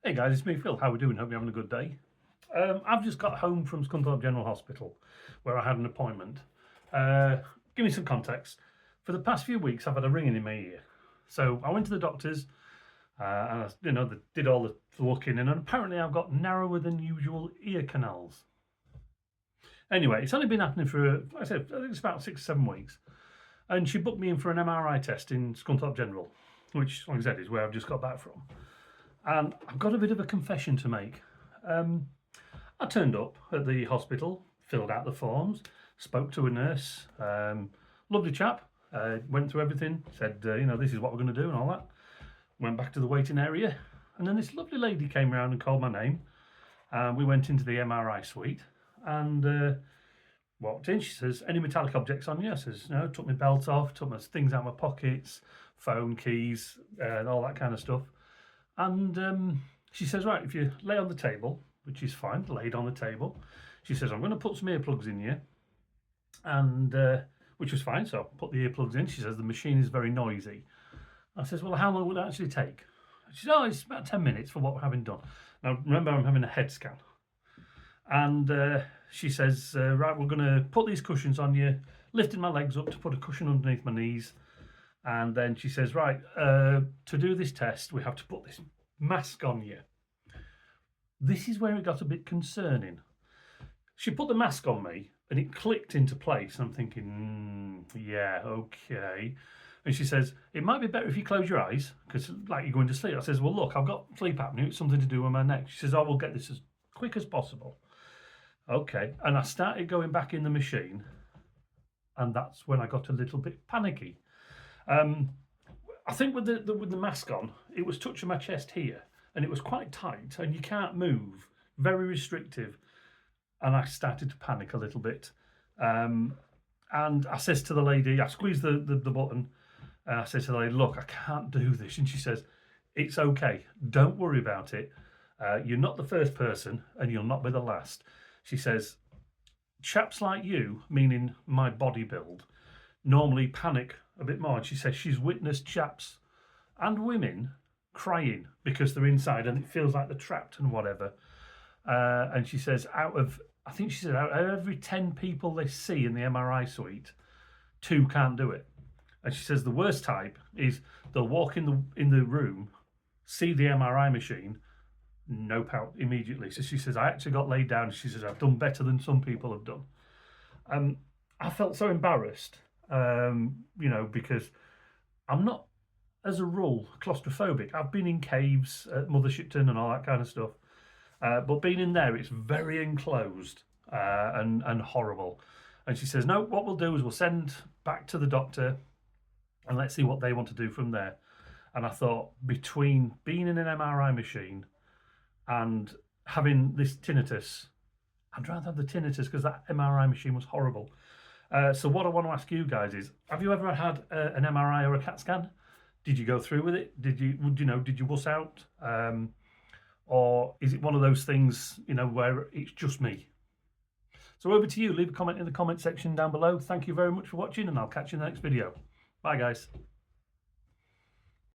Hey guys, it's me Phil. How are we doing? Hope you're having a good day. I've just got home from Scunthorpe General Hospital where I had an appointment. Give me some context. For the past few weeks I've had a ringing in my ear. So I went to the doctors and they did all the looking, and apparently I've got narrower than usual ear canals. Anyway, it's only been happening for, like I said, I think it's about 6 or 7 weeks. And she booked me in for an MRI test in Scunthorpe General, which, like I said, is where I've just got back from. And I've got a bit of a confession to make. I turned up at the hospital, filled out the forms, spoke to a nurse, lovely chap, went through everything, said, this is what we're going to do and all that. Went back to the waiting area, and then this lovely lady came around and called my name. We went into the MRI suite and walked in. She says, any metallic objects on you? I says, no, took my belt off, took my things out of my pockets, phone, keys, all that kind of stuff. And she says, right, if you lay on the table, which is fine, laid on the table, she says, I'm going to put some earplugs in you, and which was fine, so I put the earplugs in. She says, the machine is very noisy. I says, well, how long will it actually take? She says, oh, it's about 10 minutes for what we're having done. Now, remember, I'm having a head scan. And she says, right, we're going to put these cushions on you, lifting my legs up to put a cushion underneath my knees. And then she says, right, to do this test, we have to put this mask on you. This is where it got a bit concerning. She put the mask on me and it clicked into place. I'm thinking, yeah, okay. And she says, it might be better if you close your eyes because like you're going to sleep. I says, well, look, I've got sleep apnea. It's something to do with my neck. She says, I will get this as quick as possible. Okay. And I started going back in the machine, and that's when I got a little bit panicky. I think with the mask on, it was touching my chest here, and it was quite tight, and you can't move, very restrictive. And I started to panic a little bit. And I says to the lady, I squeezed the button, and I says to the lady, look, I can't do this. And she says, it's okay, don't worry about it. You're not the first person, and you'll not be the last. She says, chaps like you, meaning my body build, normally panic a bit more. And she says she's witnessed chaps and women crying because they're inside and it feels like they're trapped and whatever. And she says out of every 10 people they see in the MRI suite, 2 can't do it. And she says the worst type is they'll walk in the room, see the MRI machine, nope out immediately. So she says, I actually got laid down. She says, I've done better than some people have done. I felt so embarrassed. Because I'm not, as a rule, claustrophobic. I've been in caves at Mother Shipton and all that kind of stuff. But being in there, it's very enclosed and horrible. And she says, no, what we'll do is we'll send back to the doctor and let's see what they want to do from there. And I thought, between being in an MRI machine and having this tinnitus, I'd rather have the tinnitus because that MRI machine was horrible. So what I want to ask you guys is, have you ever had an MRI or a CAT scan? Did you go through with it? Did you wuss out? Or is it one of those things, where it's just me? So over to you. Leave a comment in the comment section down below. Thank you very much for watching, and I'll catch you in the next video. Bye, guys.